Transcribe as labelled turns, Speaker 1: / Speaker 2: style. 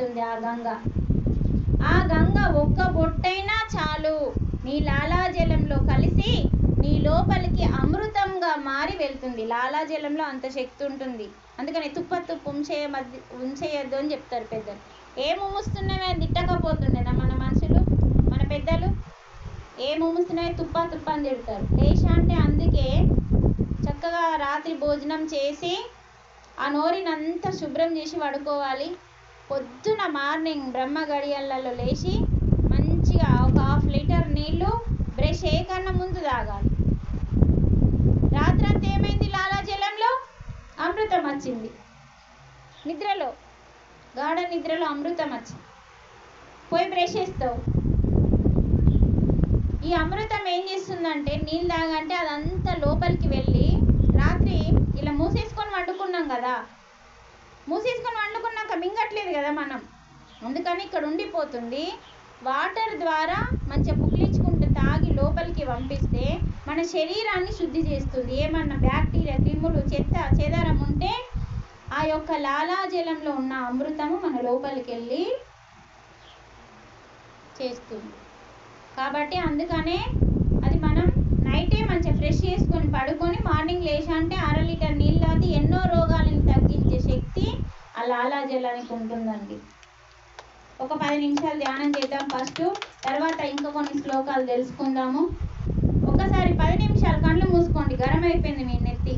Speaker 1: వెళ్తుంది ఆ గంగ ఒక్క బొట్టైనా చాలు నీ లాలాజలంలో కలిసి నీ లోపలికి అమృతంగా మారి వెళ్తుంది. లాలాజలంలో అంత శక్తి ఉంటుంది. అందుకని తుప్పు ఉంచేయద్దు అని చెప్తారు పెద్దలు. ఏం ఉమ్ముస్తున్నామే తిట్టకపోతుండేనా మన మనుషులు, మన పెద్దలు? ఏం ఉమ్ముస్తున్నాయి తుప్ప అని తిడతారు. లేచ అంటే అందుకే చక్కగా రాత్రి భోజనం చేసి ఆ నోరినంతా శుభ్రం చేసి పడుకోవాలి. పొద్దున మార్నింగ్ బ్రహ్మ గడియలలో లేచి మంచిగా ఒక 1/2 లీటర్ నీళ్లు బ్రష్ కన్నా ముందు తాగాలి. రాత్రంతా ఏమైంది? లాలాజలంలో అమృతం వచ్చింది. నిద్రలో గాఢ నిద్రలో అమృతం వచ్చింది. పోయి బ్రష్ చేస్తావు. ఈ అమృతం ఏం చేస్తుందంటే నీళ్ళు తాగంటే అదంతా లోపలికి వెళ్ళి రాత్రి ఇలా మూసేసుకొని వండుకున్నాం కదా, మూసేసుకొని వండుకున్నాక మింగట్లేదు కదా మనం, అందుకని ఇక్కడ ఉండిపోతుంది. వాటర్ ద్వారా మంచిగా పుక్లించుకుంటూ తాగి లోపలికి పంపిస్తే మన శరీరాన్ని శుద్ధి చేస్తుంది. ఏమన్నా బ్యాక్టీరియా, క్రిములు, చెదారం ఉంటే ఆ యొక్క లాలాజలంలో ఉన్న అమృతము మన లోపలికి వెళ్ళి చేస్తుంది. కాబట్టి అందుకనే అది మనం నైటే మంచిగా ఫ్రెష్ చేసుకొని పడుకొని మార్నింగ్ లేచా అంటే 1/2 లీటర్ నీళ్ళు తాగి ఎన్నో రోగాలను తగ్గించే శక్తి ఆ లాలాజలానికి ఉంటుందండి. ఒక 10 నిమిషాలు ధ్యానం చేద్దాం ఫస్ట్, తర్వాత ఇంకా కొన్ని శ్లోకాలు తెలుసుకుందాము. ఒకసారి 10 నిమిషాలు కళ్ళు మూసుకోండి. గరం అయిపోయింది మీ నెత్తి.